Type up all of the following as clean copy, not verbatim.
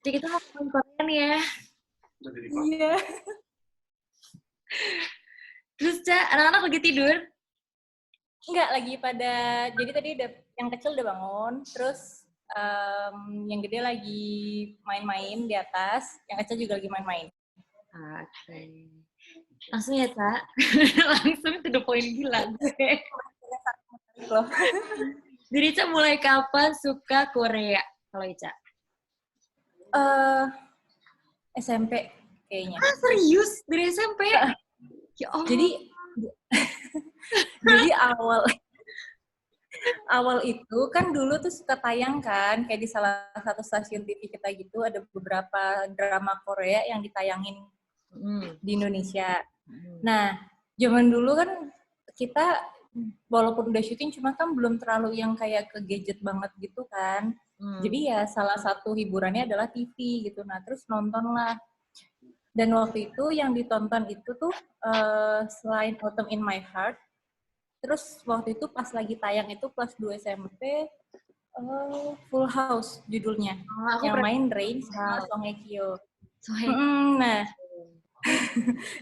Jadi kita ngomongin Korea nih ya. Iya. Terus, Ca, anak-anak lagi tidur? Enggak, lagi pada, jadi tadi yang kecil udah bangun, terus yang gede lagi main-main di atas, yang kecil juga lagi main-main. Oke. Langsung ya, Ca. Langsung to the point gila gue. Loh. Jadi, Ca, mulai kapan suka Korea? Kalau Ica? SMP kayaknya. Ah, serius? Dari SMP? Ya Allah. Jadi awal itu kan dulu tuh suka tayang kan, kayak di salah satu stasiun TV kita gitu, ada beberapa drama Korea yang ditayangin di Indonesia. Nah, zaman dulu kan kita walaupun udah syuting cuma kan belum terlalu yang kayak ke gadget banget gitu kan. Jadi ya salah satu hiburannya adalah TV gitu. Nah, terus nonton lah. Dan waktu itu yang ditonton itu tuh selain Autumn in My Heart, terus waktu itu pas lagi tayang itu kelas 2 SMP, Full House judulnya. Yang main Rain sama Song Hye Kyo. Nah,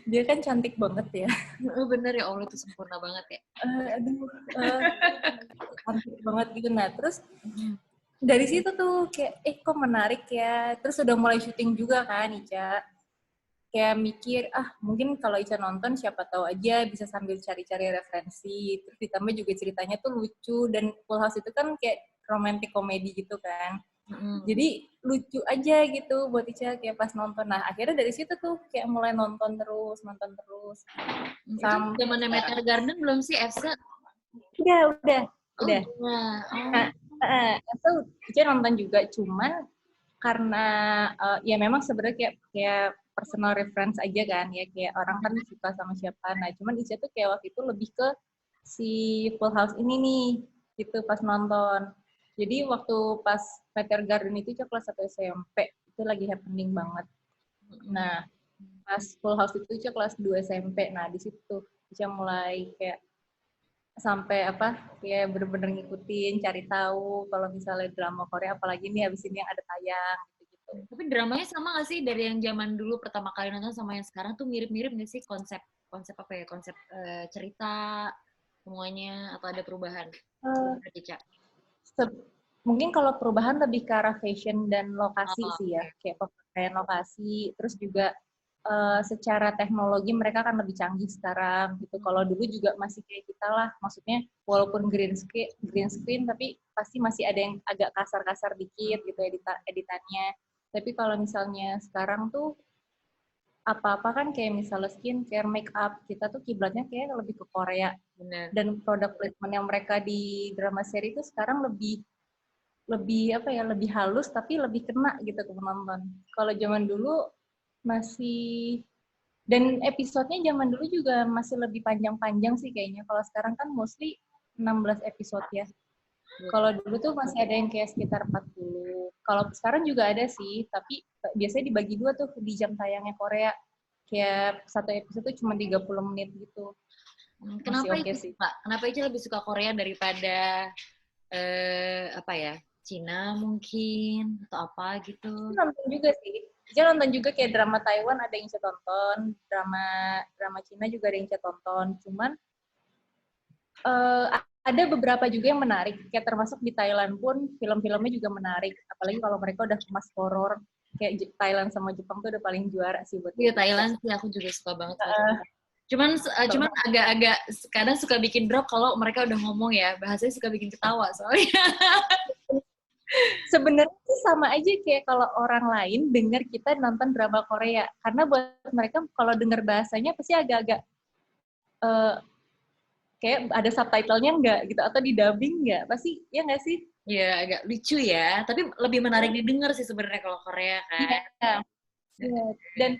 dia kan cantik banget ya. Bener ya, Allah itu sempurna banget ya. Cantik banget gitu. Nah, terus dari situ tuh kayak, kok menarik ya. Terus udah mulai syuting juga kan, Ica. Kayak mikir, mungkin kalau Ica nonton siapa tahu aja bisa sambil cari-cari referensi. Terus ditambah juga ceritanya tuh lucu. Dan Full House itu kan kayak romantic komedi gitu kan. Jadi lucu aja gitu buat Ica kayak pas nonton. Nah, akhirnya dari situ tuh kayak mulai nonton terus. Itu zamannya Meteor Garden belum sih, Efsa? Udah. Nah, itu Ica nonton juga, cuman karena ya memang sebenarnya kayak personal reference aja kan, ya kayak orang kan suka sama siapa. Nah, cuman Ica tuh kayak waktu itu lebih ke si Full House ini nih, gitu pas nonton. Jadi waktu pas Meteor Garden itu Ica kelas 1 SMP, itu lagi happening banget. Nah, pas Full House itu Ica kelas 2 SMP. Nah, di situ Ica mulai kayak sampai kayak bener-bener ngikutin, cari tahu kalau misalnya drama Korea, apalagi nih habis ini yang ada tayang gitu. Tapi dramanya sama nggak sih dari yang zaman dulu pertama kali nonton sama yang sekarang tuh mirip-mirip nggak sih konsep apa ya, konsep cerita semuanya, atau ada perubahan? Mungkin kalau perubahan lebih ke arah fashion dan lokasi sih ya, kayak pemakaian lokasi, terus juga secara teknologi mereka kan lebih canggih sekarang gitu. Kalau dulu juga masih kayak kita lah, maksudnya walaupun green screen tapi pasti masih ada yang agak kasar-kasar dikit gitu editannya. Tapi kalau misalnya sekarang tuh apa-apa kan kayak misalnya skincare, make up, kita tuh kiblatnya kayak lebih ke Korea. Bener. Dan produk placement yang mereka di drama seri itu sekarang lebih lebih halus tapi lebih kena gitu ke penonton. Kalau zaman dulu masih, dan episodenya zaman dulu juga masih lebih panjang-panjang sih kayaknya. Kalau sekarang kan mostly 16 episode ya. Kalau dulu tuh masih ada yang kayak sekitar 40. Kalau sekarang juga ada sih, tapi biasanya dibagi dua tuh di jam tayangnya Korea. Kayak satu episode tuh cuma 30 menit gitu. Kenapa itu sih, Pak? Kenapa Ica lebih suka Korea daripada Cina mungkin atau apa gitu? Nonton juga sih. Ica nonton juga kayak drama Taiwan ada yang Ica tonton, drama Cina juga ada yang Ica tonton. Cuman ada beberapa juga yang menarik, kayak termasuk di Thailand pun film-filmnya juga menarik. Apalagi kalau mereka udah kemas horor, kayak Thailand sama Jepang tuh udah paling juara sih buat. Iya, Thailand sih aku juga suka banget. Cuman agak-agak kadang suka bikin drop kalau mereka udah ngomong ya, bahasanya suka bikin ketawa soalnya. Sebenarnya sih sama aja kayak kalau orang lain dengar kita nonton drama Korea, karena buat mereka kalau dengar bahasanya pasti agak-agak kayak ada subtitlenya nggak gitu, atau di dubbing nggak, pasti ya nggak sih? Iya, agak lucu ya, tapi lebih menarik didengar sih sebenarnya kalau Korea kan. Iya. Dan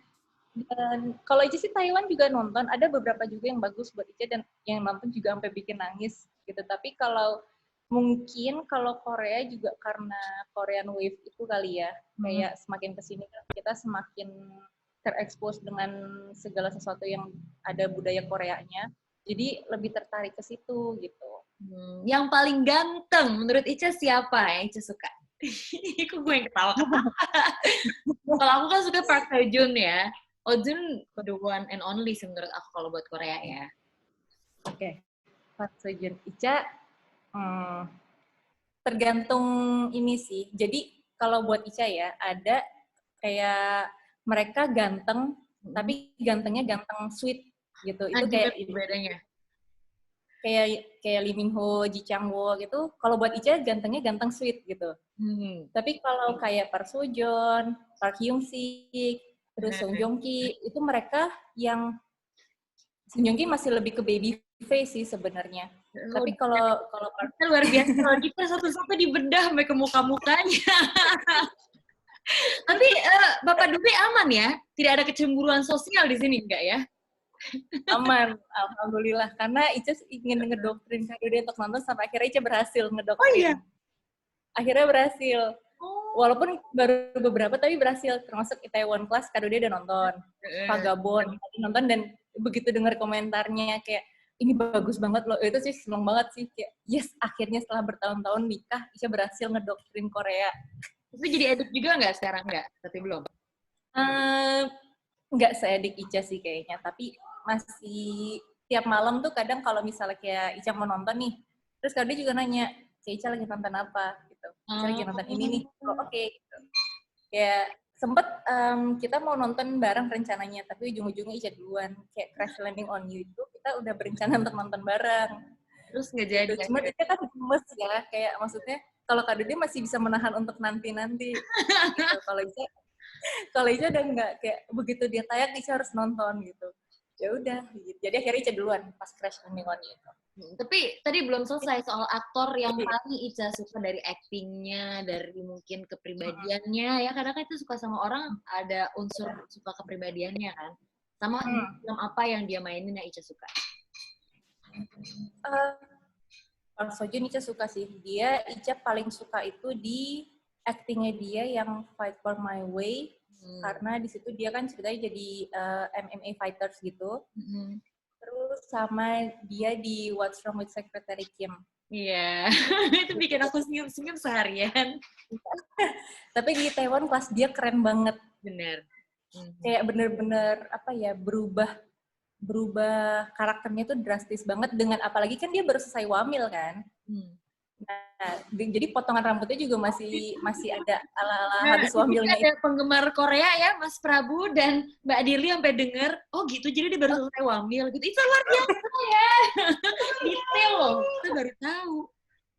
kalau Ica sih Thailand juga nonton, ada beberapa juga yang bagus buat Ica dan yang nonton juga sampai bikin nangis gitu. Tapi mungkin kalau Korea juga karena Korean Wave itu kali ya, kayak semakin kesini kita semakin terekspos dengan segala sesuatu yang ada budaya Koreanya, jadi lebih tertarik ke situ gitu. Yang paling ganteng menurut Ica siapa yang Ica suka? Kok gue yang ketawa-ketawa? Kalau aku kan suka Park Seo Joon ya. Oh Jun the one and only sih menurut aku kalau buat Korea ya. Oke. Park Seo Joon. Ica, tergantung ini sih. Jadi kalau buat Ica ya, ada kayak mereka ganteng, tapi gantengnya ganteng sweet gitu. Itu kayak bedanya. Kayak Lee Min Ho, Ji Chang Wook gitu. Kalau buat Ica gantengnya ganteng sweet gitu. Tapi kalau kayak Park Seo Joon, Park Hyung Sik, terus Song Joong Ki, itu mereka yang Song Joong Ki masih lebih ke baby face sih sebenarnya. Tapi kalau luar biasa, kalau kita satu-satu dibedah sampai ke muka-mukanya. Tapi Bapak Dubi aman ya? Tidak ada kecemburuan sosial di sini enggak ya? Aman, alhamdulillah. Karena Ica ingin ngedoktrin Kak Dude untuk nonton sampai akhirnya Ica berhasil ngedoktrin. Oh iya? Akhirnya berhasil. Walaupun baru beberapa tapi berhasil. Termasuk Itaewon Class Kak Dude udah nonton. Vagabond nonton dan begitu dengar komentarnya kayak ini bagus banget loh. Itu sih seneng banget sih kayak yes, akhirnya setelah bertahun-tahun nikah Ica berhasil ngedoktrin Korea. Itu jadi edik juga nggak sekarang? Nggak? Berarti belum? Nggak seedik Ica sih kayaknya, tapi masih tiap malam tuh kadang kalau misalnya kayak Ica mau nonton nih, terus kadang juga nanya, Ica lagi nonton apa? Gitu. Ica lagi nonton ini nih. Oh, oke. Gitu. Kayak sempet kita mau nonton bareng rencananya, tapi ujung-ujungnya Ica duluan. Kayak Crash Landing on You itu kita udah berencana untuk nonton bareng. Terus nggak jadi. Gitu. Cuma Ica kan gemes ya, kayak maksudnya kalau Kak Dede masih bisa menahan untuk nanti-nanti. Gitu. Kalau Ica udah nggak kayak begitu dia tayang Ica harus nonton gitu. Ya udah gitu. Jadi akhirnya Ica duluan pas Crash Landing on You itu. Tapi tadi belum selesai soal aktor yang paling Ica suka dari actingnya, dari mungkin kepribadiannya ya. Kadang kan itu suka sama orang ada unsur suka kepribadiannya kan. Sama film apa yang dia mainin yang Ica suka? Park Seo Joon Ica suka sih. Ica paling suka itu di actingnya dia yang Fight for My Way. Karena di situ dia kan ceritanya jadi MMA fighters gitu. Terus sama dia di What's Wrong with Secretary Kim. Iya, itu bikin aku senyum-senyum seharian. Tapi di Taiwan kelas dia keren banget. Bener. Kayak bener-bener apa ya, berubah karakternya tuh drastis banget dengan apalagi kan dia baru selesai wamil kan. Nah, jadi potongan rambutnya juga masih ada ala-ala habis wamilnya. Ada penggemar Korea ya, Mas Prabu dan Mbak Dirli sampai denger, oh gitu, jadi dia baru selesai wamil gitu. Itu luar biasa ya. Detail loh, kita baru tahu.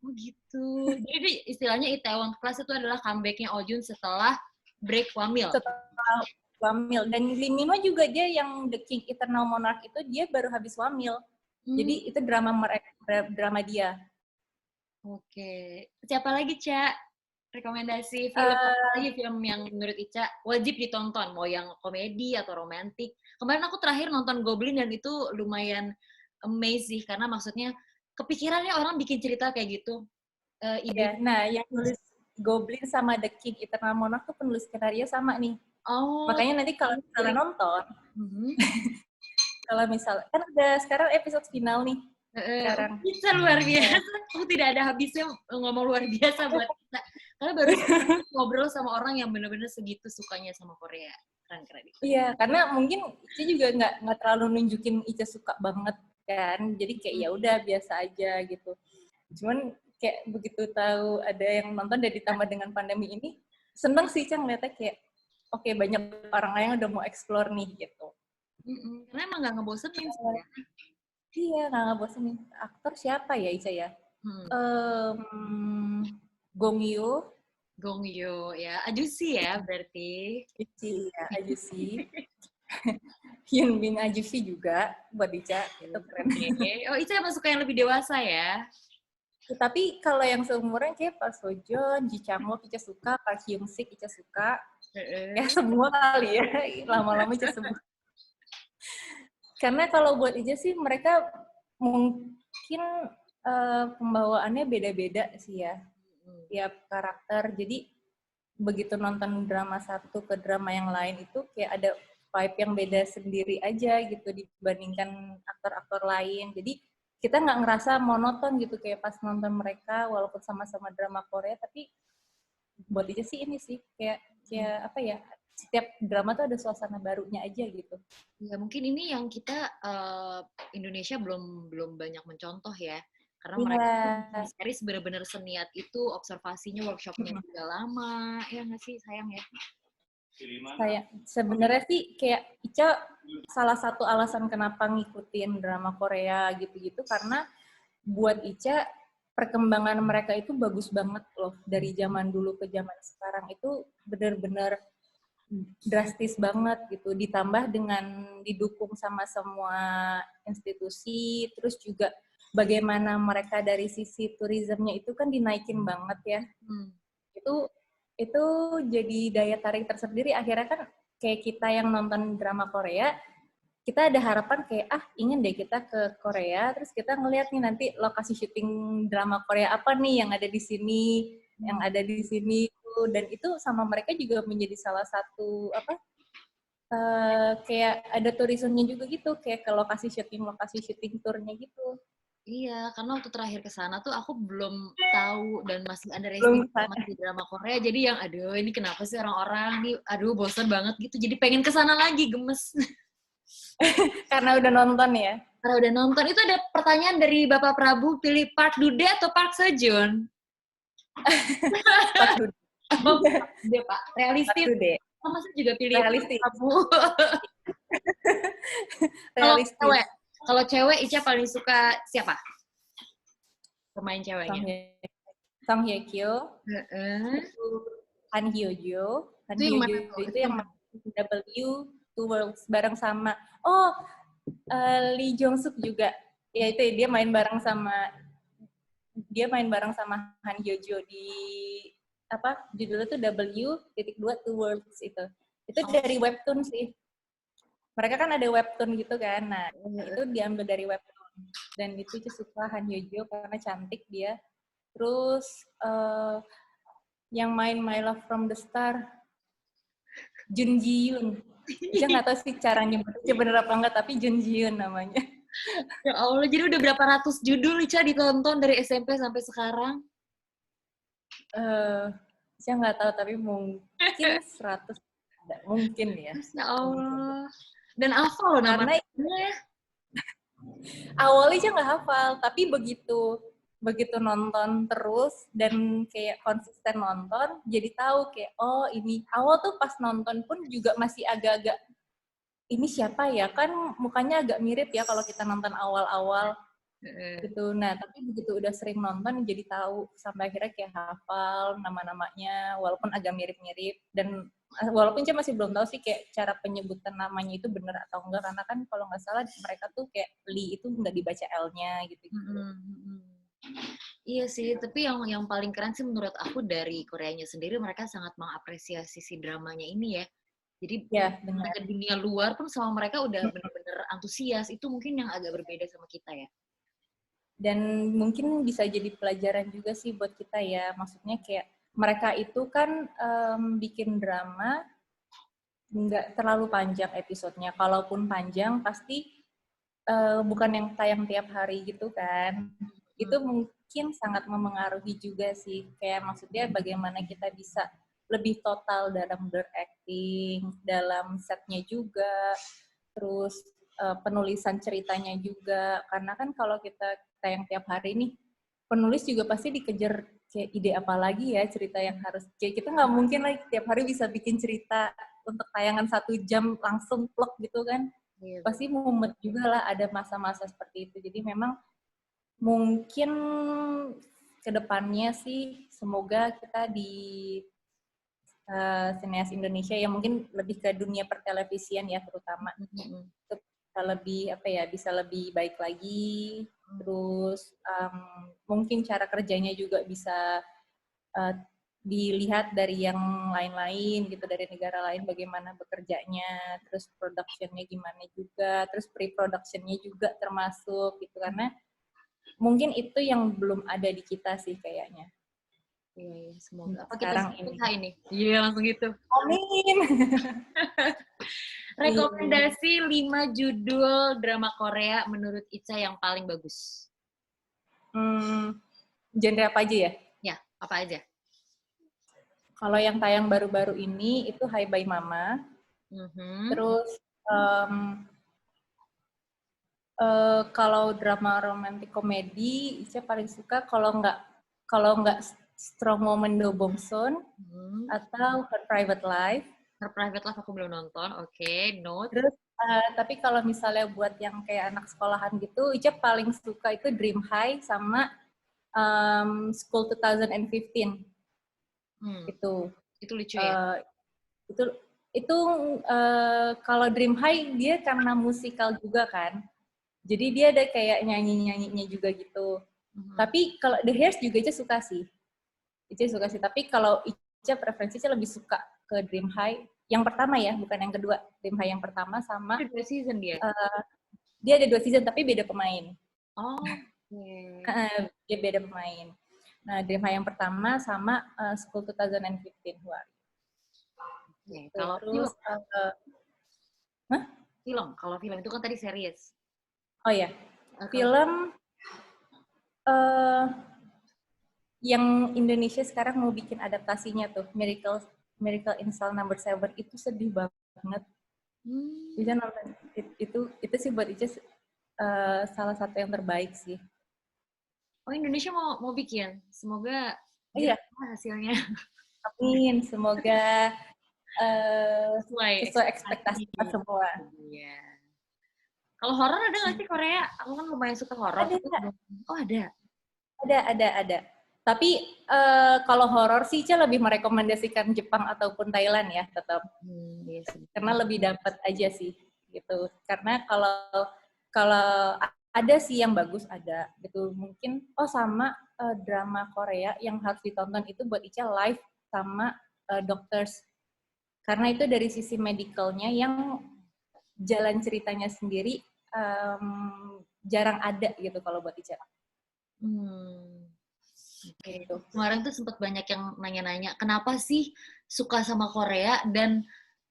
Oh gitu. Jadi istilahnya Itaewon Class itu adalah comeback-nya Oh Jun setelah break wamil. Setelah wamil. Dan Lee Min Ho juga dia yang The King Eternal Monarch itu dia baru habis wamil. Jadi itu drama dia. Oke. Siapa lagi, Ca? Rekomendasi film apa lagi film yang menurut Ica wajib ditonton, mau yang komedi atau romantis. Kemarin aku terakhir nonton Goblin dan itu lumayan amazing karena maksudnya kepikirannya orang bikin cerita kayak gitu. Iya. Nah, yang nulis Goblin sama The King Eternal Monarch tuh penulis skenario sama nih. Oh. Makanya nanti kalau misalnya nonton, kalau misalnya kan udah sekarang episode final nih. Sekarang. Bisa luar biasa. Aku tidak ada habisnya ngomong luar biasa buat kita. Karena baru ngobrol sama orang yang benar-benar segitu sukanya sama Korea. Keren-keren. Iya, karena mungkin Ica juga nggak terlalu nunjukin Ica suka banget kan. Jadi kayak ya udah biasa aja gitu. Cuman kayak begitu tahu ada yang nonton dan ditambah dengan pandemi ini, seneng sih Ica ngeliatnya kayak oke, banyak orang yang udah mau explore nih gitu. Karena emang nggak ngebosenin sih. Iya, nggak ngebosenin. Aktor siapa ya Ica ya? Gong Yoo ya. Ajusi ya berarti. Iya, Ajusi. Hyun Bin Ajusi juga buat Ica, itu keren. Oh, Ica emang suka yang lebih dewasa ya? Tapi kalau yang seumuran kayak Park Seo Joon, Ji Chang Wook Ica suka, Park Hyung Sik Ica suka. Ya semua kali ya, lama-lama Ica semua. Karena kalau buat Ica sih mereka mungkin pembawaannya beda-beda sih ya, tiap karakter. Jadi begitu nonton drama satu ke drama yang lain itu kayak ada vibe yang beda sendiri aja gitu dibandingkan aktor-aktor lain. Jadi kita nggak ngerasa monoton gitu kayak pas nonton mereka walaupun sama-sama drama Korea, tapi buat Ica sih ini sih kayak apa ya, setiap drama tuh ada suasana barunya aja gitu. Ya mungkin ini yang kita Indonesia belum banyak mencontoh ya, karena mereka Iya. series benar-benar seniat itu, observasinya, workshopnya juga lama, ya nggak sih, sayang ya. Kayak sebenarnya sih kayak Ica salah satu alasan kenapa ngikutin drama Korea gitu-gitu karena buat Ica perkembangan mereka itu bagus banget loh, dari zaman dulu ke zaman sekarang itu benar-benar drastis banget gitu, ditambah dengan didukung sama semua institusi, terus juga bagaimana mereka dari sisi turismenya itu kan dinaikin banget ya. Itu jadi daya tarik tersendiri. Akhirnya kan kayak kita yang nonton drama Korea, kita ada harapan kayak ingin deh kita ke Korea, terus kita ngeliat nih nanti lokasi syuting drama Korea apa nih yang ada di sini, yang ada di sini tuh, dan itu sama mereka juga menjadi salah satu kayak ada turismenya juga gitu, kayak ke lokasi syuting turnya gitu. Iya, karena waktu terakhir ke sana tuh aku belum tahu dan masih underestimate masih drama Korea. Jadi yang aduh ini kenapa sih orang-orang nih, aduh bosan banget gitu. Jadi pengen ke sana lagi, gemes. Karena udah nonton ya? Karena udah nonton. Itu ada pertanyaan dari Bapak Prabu, pilih Park Dude atau Park Sejun? Park Dude. Oh, Park Dude, Pak. Realistis. Park Dude. Oh, masa juga pilih realistis. Prabu? Realistis. Kalau cewek, Ica paling suka siapa? Pemain ceweknya. Song Hye Kyo. Han Hyo Jo. Han Hyo Jo itu yang W Two Worlds bareng sama Lee Jong Suk juga. Ya itu dia main bareng sama Han Hyo Jo di apa judulnya tuh W.2 Two Worlds itu. Itu dari webtoon sih. Mereka kan ada webtoon gitu kan. Nah, itu diambil dari webtoon. Dan itu suka Han Hyo Jo karena cantik dia. Terus yang main My Love from the Star, Jun Ji Hyun. Saya nggak tahu sih cara nyebutnya bener apa enggak, tapi Jun Ji Hyun namanya. Ya Allah, jadi udah berapa ratus judul Ica ditonton dari SMP sampai sekarang? Saya nggak tahu, tapi mungkin 100. Mungkin ya. Ya Allah. Dan hafal loh namanya. Awalnya saya nggak hafal, tapi begitu nonton terus dan kayak konsisten nonton, jadi tahu kayak ini. Awal tuh pas nonton pun juga masih agak-agak ini siapa ya, kan mukanya agak mirip ya kalau kita nonton awal-awal gitu. Nah, tapi begitu udah sering nonton jadi tahu, sampai akhirnya kayak hafal nama-namanya walaupun agak mirip-mirip, dan walaupun saya masih belum tahu sih kayak cara penyebutan namanya itu benar atau enggak, karena kan kalau nggak salah mereka tuh kayak Lee itu nggak dibaca L-nya gitu. Iya sih, tapi yang paling keren sih menurut aku dari Koreanya sendiri, mereka sangat mengapresiasi si dramanya ini ya. Jadi ke dunia luar pun sama mereka udah benar-benar antusias. Itu mungkin yang agak berbeda sama kita ya. Dan mungkin bisa jadi pelajaran juga sih buat kita ya. Maksudnya kayak mereka itu kan bikin drama nggak terlalu panjang episodenya. Kalaupun panjang pasti bukan yang tayang tiap hari gitu kan. Itu mungkin sangat memengaruhi juga sih. Kayak maksudnya bagaimana kita bisa lebih total dalam berakting, dalam setnya juga, terus penulisan ceritanya juga. Karena kan kalau kita tayang tiap hari nih, penulis juga pasti dikejar kayak ide apa lagi ya cerita yang harus, kayak kita nggak mungkin lagi tiap hari bisa bikin cerita untuk tayangan 1 jam langsung plek gitu kan. Pasti mumet juga lah, ada masa-masa seperti itu. Jadi memang mungkin kedepannya sih semoga kita di sineas Indonesia yang mungkin lebih ke dunia pertelevisian ya terutama, bisa lebih bisa lebih baik lagi. Terus mungkin cara kerjanya juga bisa dilihat dari yang lain-lain gitu, dari negara lain bagaimana bekerjanya, terus production-nya gimana juga, terus pre-production-nya juga termasuk gitu, karena mungkin itu yang belum ada di kita sih kayaknya. Iya, semoga. Apa sekarang kita ini? Iya, langsung gitu. Amin. Rekomendasi 5 judul drama Korea menurut Ica yang paling bagus. Genre apa aja ya? Ya, apa aja? Kalau yang tayang baru-baru ini itu Hi Bye Mama. Terus kalau drama romantic komedi, Ica paling suka kalau nggak Strong Woman Do Bongson atau Her Private Life. Her Private Life aku belum nonton, oke, note. Terus tapi kalau misalnya buat yang kayak anak sekolahan gitu, Ica paling suka itu Dream High sama School 2015. Itu lucu ya? Itu kalau Dream High dia karena musikal juga kan. Jadi dia ada kayak nyanyi-nyanyinya juga gitu. Tapi kalau The Hairs juga Ica suka sih. Tapi kalau Ica preferensinya lebih suka ke Dream High. Yang pertama ya, bukan yang kedua. Dream High yang pertama sama... Ada 2 season dia? Dia ada 2 season, tapi beda pemain. Oh, oke. Dia beda pemain. Nah, Dream High yang pertama sama School 2015. Wah. Okay. Kalau terus, kalau film itu kan tadi series. Oh ya, film yang Indonesia sekarang mau bikin adaptasinya tuh, Miracle in Cell No. 7 itu sedih banget. Ica nonton itu sih buat Ica salah satu yang terbaik sih. Oh, Indonesia mau bikin, semoga hasilnya. Amin, semoga sesuai ekspektasi kita semua. Iya. Kalau horor ada nggak sih Korea? Aku kan lumayan suka horor. Oh ada. Ada. Tapi kalau horor sih Ica lebih merekomendasikan Jepang ataupun Thailand ya tetap. Yes. Karena lebih dapat aja sih gitu. Karena kalau ada sih yang bagus ada gitu. Mungkin sama drama Korea yang harus ditonton itu buat Ica Live sama Doctors. Karena itu dari sisi medicalnya yang jalan ceritanya sendiri jarang ada gitu kalau buat Ica. Gitu. Kemarin tuh sempat banyak yang nanya-nanya, kenapa sih suka sama Korea dan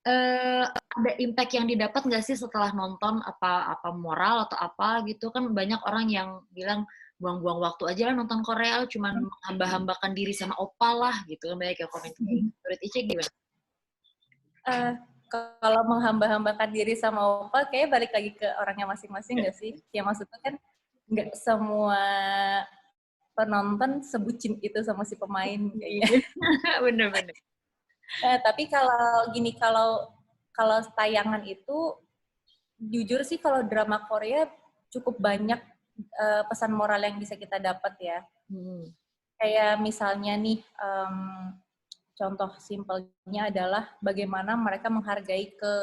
ada impact yang didapat nggak sih setelah nonton, apa moral atau apa gitu kan. Banyak orang yang bilang buang-buang waktu aja lah nonton Korea, cuman menghamba-hambakan diri sama opa lah gitu kan, banyak yang komen. Menurut Ica gimana? Kalau menghamba-hambakan diri sama opa kayak balik lagi ke orangnya masing-masing nggak sih? Ya maksudnya kan nggak semua penonton sebucin itu sama si pemain kayaknya. Bener-bener. Tapi kalau tayangan itu jujur sih kalau drama Korea cukup banyak pesan moral yang bisa kita dapat ya. Kayak misalnya nih contoh simpelnya adalah bagaimana mereka menghargai ke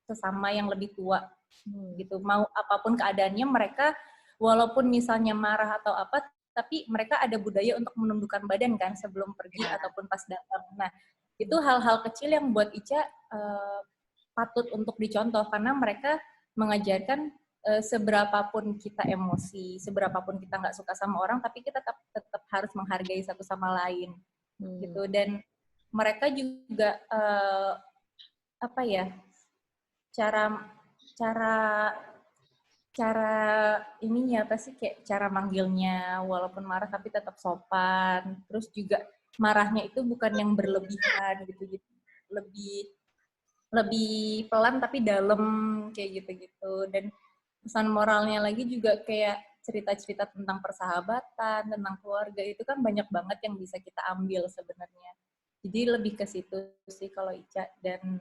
sesama yang lebih tua gitu. Mau apapun keadaannya mereka walaupun misalnya marah atau apa, tapi mereka ada budaya untuk menundukkan badan kan sebelum pergi ataupun pas datang. Nah, itu hal-hal kecil yang buat Ica patut untuk dicontoh karena mereka mengajarkan seberapapun kita emosi, seberapapun kita nggak suka sama orang, tapi kita tetap harus menghargai satu sama lain, gitu. Dan mereka juga cara ininya apa sih kayak cara manggilnya walaupun marah tapi tetap sopan. Terus juga marahnya itu bukan yang berlebihan gitu, lebih pelan tapi dalam kayak gitu. Dan pesan moralnya lagi juga kayak cerita-cerita tentang persahabatan, tentang keluarga itu kan banyak banget yang bisa kita ambil sebenarnya. Jadi lebih ke situ sih kalau Ica. Dan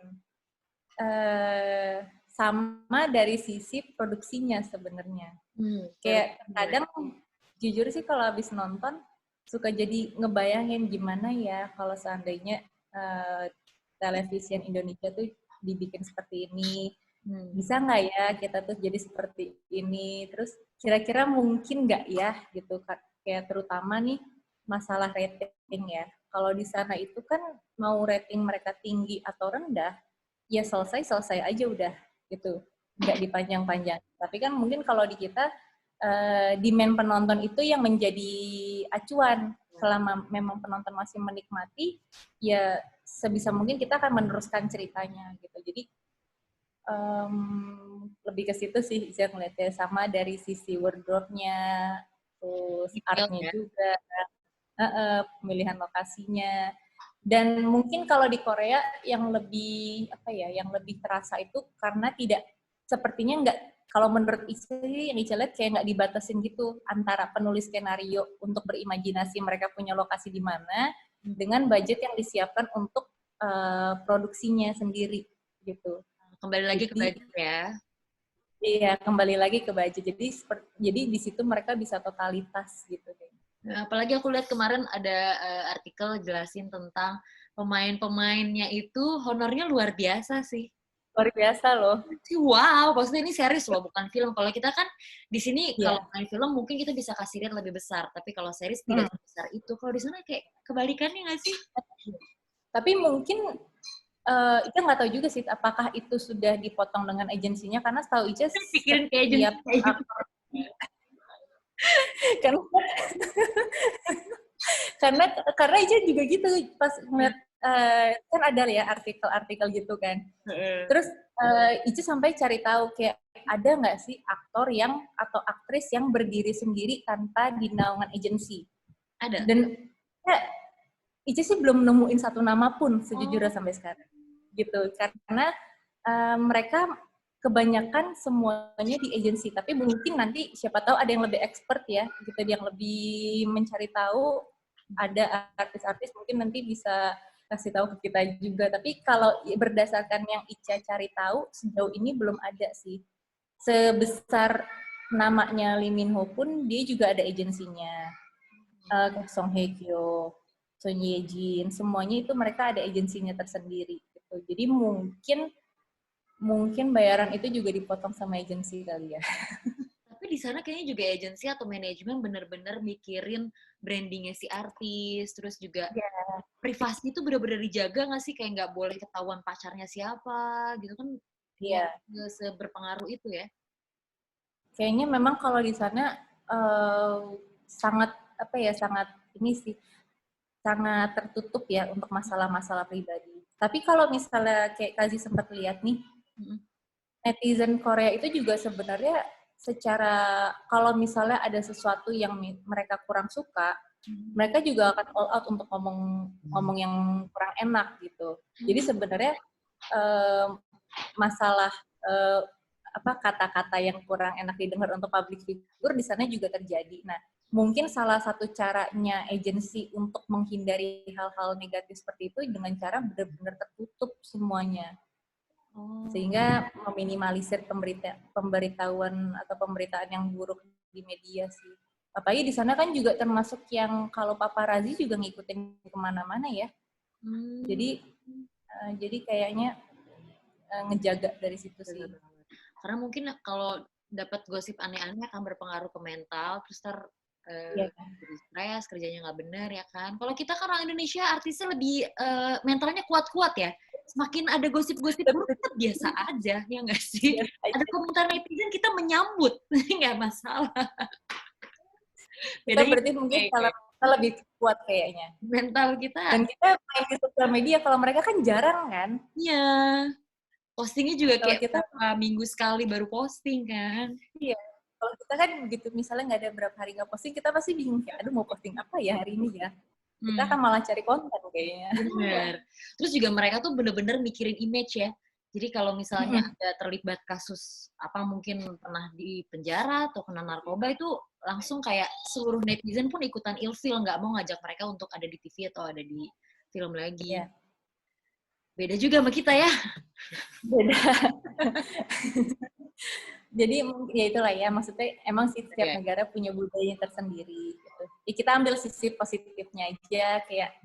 sama dari sisi produksinya sebenarnya. Kayak kadang jujur sih kalau habis nonton suka jadi ngebayangin gimana ya kalau seandainya televisi Indonesia tuh dibikin seperti ini. Bisa nggak ya kita tuh jadi seperti ini? Terus kira-kira mungkin nggak ya gitu, kayak terutama nih masalah rating ya. Kalau di sana itu kan mau rating mereka tinggi atau rendah, ya selesai aja udah gitu, nggak dipanjang-panjang. Tapi kan mungkin kalau di kita demand penonton itu yang menjadi acuan. Selama memang penonton masih menikmati, ya sebisa mungkin kita akan meneruskan ceritanya gitu. Jadi lebih ke situ sih saya ngeliatnya, sama dari sisi wardrobe-nya, terus art-nya juga, pemilihan lokasinya, Dan mungkin kalau di Korea yang lebih yang lebih terasa itu karena sepertinya nggak, kalau menurut Ica yang Ica lihat kayak nggak dibatasin gitu antara penulis skenario untuk berimajinasi mereka punya lokasi di mana dengan budget yang disiapkan untuk produksinya sendiri gitu. Kembali lagi ke budget ya. Iya, kembali lagi ke budget. Jadi di situ mereka bisa totalitas gitu. Nah, apalagi aku lihat kemarin ada artikel jelasin tentang pemain-pemainnya itu honornya luar biasa sih. Luar biasa loh. Wow, maksudnya ini series loh, bukan film. Kalau kita kan di sini kalau main film mungkin kita bisa kasih rate lebih besar, tapi kalau series tidak sebesar itu. Kalau di sana kayak kebalikannya nggak sih? Tapi mungkin Ica nggak tahu juga sih apakah itu sudah dipotong dengan agensinya, karena setahu Ica pikirin kayak agensi. karena Ica juga gitu pas ngeliat kan ada ya artikel gitu kan. Terus Ica sampai cari tahu kayak ada nggak sih aktor atau aktris yang berdiri sendiri tanpa dinaungan agensi. Ada. Dan Ica sih belum nemuin satu nama pun sejujurnya sampai sekarang. Gitu. Karena mereka kebanyakan semuanya di agensi, tapi mungkin nanti siapa tahu ada yang lebih expert ya, gitu, yang lebih mencari tahu, ada artis-artis mungkin nanti bisa kasih tahu ke kita juga. Tapi kalau berdasarkan yang Ica cari tahu, sejauh ini belum ada sih. Sebesar namanya Lee Min Ho pun, dia juga ada agensinya. Song Hye Kyo, Son Ye Jin, semuanya itu mereka ada agensinya tersendiri. Gitu. Jadi mungkin bayaran itu juga dipotong sama agensi kali ya. Tapi di sana kayaknya juga agensi atau manajemen bener-bener mikirin brandingnya si artis, terus juga privasi itu bener-bener dijaga nggak sih? Kayak nggak boleh ketahuan pacarnya siapa, gitu kan? Iya. Seberpengaruh itu ya? Kayaknya memang kalau di sana sangat tertutup ya untuk masalah-masalah pribadi. Tapi kalau misalnya kayak Kazi sempat lihat nih, netizen Korea itu juga sebenarnya secara, kalau misalnya ada sesuatu yang mereka kurang suka, mereka juga akan all out untuk ngomong yang kurang enak gitu. Jadi sebenarnya masalah kata-kata yang kurang enak didengar untuk public figure di sana juga terjadi. Nah, mungkin salah satu caranya agensi untuk menghindari hal-hal negatif seperti itu dengan cara benar-benar tertutup semuanya. Sehingga meminimalisir pemberitahuan atau pemberitaan yang buruk di media sih. Apalagi di sana kan juga termasuk yang kalau paparazzi juga ngikutin kemana-mana ya. Jadi kayaknya ngejaga dari situ sih. Karena mungkin kalau dapat gosip aneh-aneh akan berpengaruh ke mental, terus jadi stres, kerjanya nggak benar ya kan. Kalau kita kan orang Indonesia artisnya lebih mentalnya kuat-kuat ya. Semakin ada gosip-gosip buruk kita biasa aja, ya nggak sih? Ada komentar netizen kita menyambut, nggak masalah. Kita berarti mungkin kita lebih kuat kayaknya. Mental kita. Dan kita main di sosial media, kalau mereka kan jarang kan? Iya. Postingnya juga kayak kita minggu sekali baru posting kan. Iya. Kalau kita kan begitu misalnya nggak ada berapa hari nggak posting, kita pasti bingung kayak, aduh mau posting apa ya hari ini ya. Kita akan malah cari konten kayaknya. Bener. Terus juga mereka tuh bener-bener mikirin image ya. Jadi kalau misalnya ada terlibat kasus apa mungkin pernah di penjara atau kena narkoba, itu langsung kayak seluruh netizen pun ikutan ilfeel, nggak mau ngajak mereka untuk ada di TV atau ada di film lagi. Yeah. Beda juga sama kita ya. Beda. Jadi ya itulah ya, maksudnya emang sih setiap negara punya budaya tersendiri. Gitu. Ya kita ambil sisi positifnya aja, kayak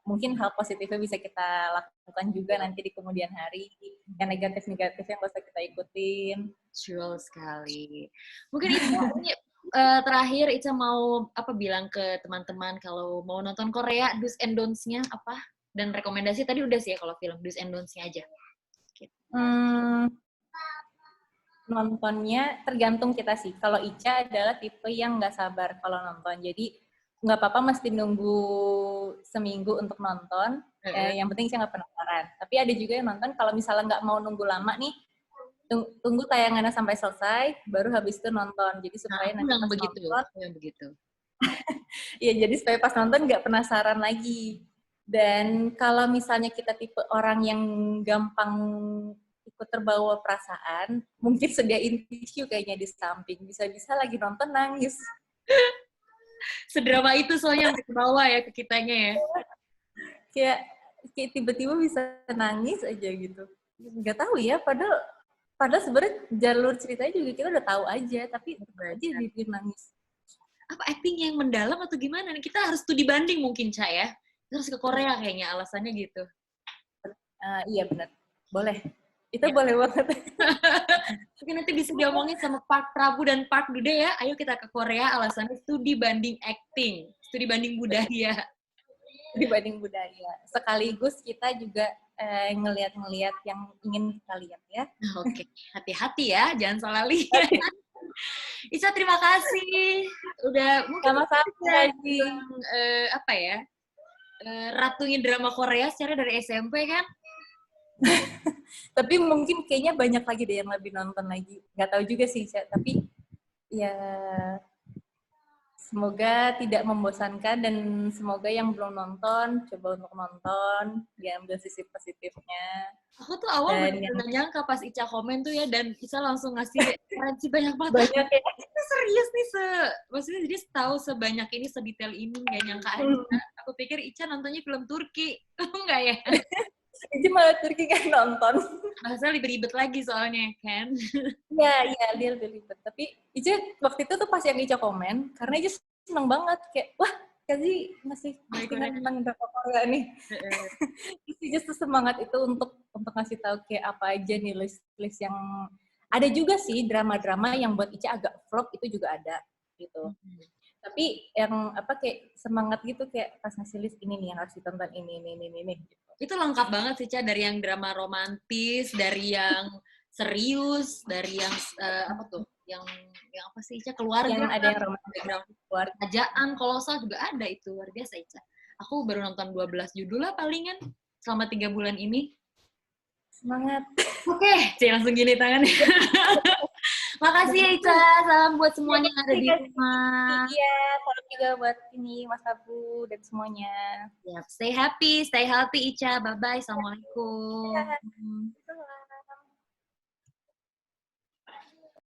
mungkin hal positifnya bisa kita lakukan juga nanti di kemudian hari. Yang negatif-negatifnya nggak usah kita ikutin. Betul sekali. Mungkin ini terakhir Ica mau bilang ke teman-teman kalau mau nonton Korea, do's and don'ts-nya apa? Dan rekomendasi tadi udah sih ya kalau film, do's and don'ts-nya aja. Gitu. Nontonnya tergantung kita sih. Kalau Ica adalah tipe yang nggak sabar kalau nonton. Jadi nggak apa-apa mesti nunggu seminggu untuk nonton. Yang penting Ica nggak penasaran. Tapi ada juga yang nonton kalau misalnya nggak mau nunggu lama nih, tunggu tayangannya sampai selesai, baru habis itu nonton. Jadi supaya nanti pas nonton. Yang begitu. Iya, jadi supaya pas nonton nggak penasaran lagi. Dan kalau misalnya kita tipe orang yang gampang ikut terbawa perasaan, mungkin sediain tisu kayaknya di samping. Bisa-bisa lagi nonton nangis. Sedrama itu soalnya yang kebawa ya ke kitanya ya. Kayak tiba-tiba bisa nangis aja gitu. Nggak tahu ya, padahal sebenarnya jalur ceritanya juga kita udah tahu aja, tapi tetap aja bikin nangis. Apa acting yang mendalam atau gimana? Kita harus studi banding mungkin, Ca ya. Kita harus ke Korea kayaknya, alasannya gitu. Iya benar. Boleh. Itu boleh banget. Mungkin nanti bisa diomongin sama Park Prabu dan Park Dude ya. Ayo kita ke Korea, alasannya studi banding acting. Studi banding budaya. Studi banding budaya. Sekaligus kita juga ngelihat-ngelihat yang ingin kita lihat ya. Oke, hati-hati ya. Jangan salah lihat. Ica, terima kasih. Udah mungkin sama-sama apa ya? Ratunya drama Korea secara dari SMP kan? Tapi mungkin kayaknya banyak lagi deh yang lebih nonton lagi. Nggak tahu juga sih, tapi ya semoga tidak membosankan dan semoga yang belum nonton coba untuk nonton, diambil sisi positifnya. Aku tuh awal nggak nyangka pas Ica komen tuh ya, dan Ica langsung ngasih referensi banyak banget. Banyak ya. Itu serius nih, maksudnya jadi tahu sebanyak ini, sedetail ini, nggak nyangka aja. Aku pikir Ica nontonnya film Turki, enggak ya? Ica malah Turki kan nonton. Bahasa lebih ribet lagi soalnya kan. Iya, dia lebih ribet. Tapi Ica waktu itu tuh pas yang Ica komen, karena Ica seneng banget, kayak wah, Kazi masih tentang drama Korea nih. Terus Ica tuh semangat itu untuk ngasih tahu kayak apa aja nih list yang ada juga sih drama-drama yang buat Ica agak flop itu juga ada gitu. Tapi yang apa kayak semangat gitu kayak pas ngasih list ini nih yang harus ditonton ini gitu. Itu lengkap banget sih, Ca, dari yang drama romantis, dari yang serius, dari yang apa tuh? Yang apa sih, Ica? Keluarga. Yang ada yang romantis, keluarga. Kerajaan, kolosal juga ada itu. Luar biasa, Ica. Aku baru nonton 12 judul lah palingan selama 3 bulan ini. Semangat. Oke, langsung gini tangannya. Makasih ya Ica, salam buat semuanya yang ada di rumah. Iya, salam juga buat ini Mas Abu dan semuanya. Stay happy, stay healthy Ica. Bye-bye, assalamualaikum.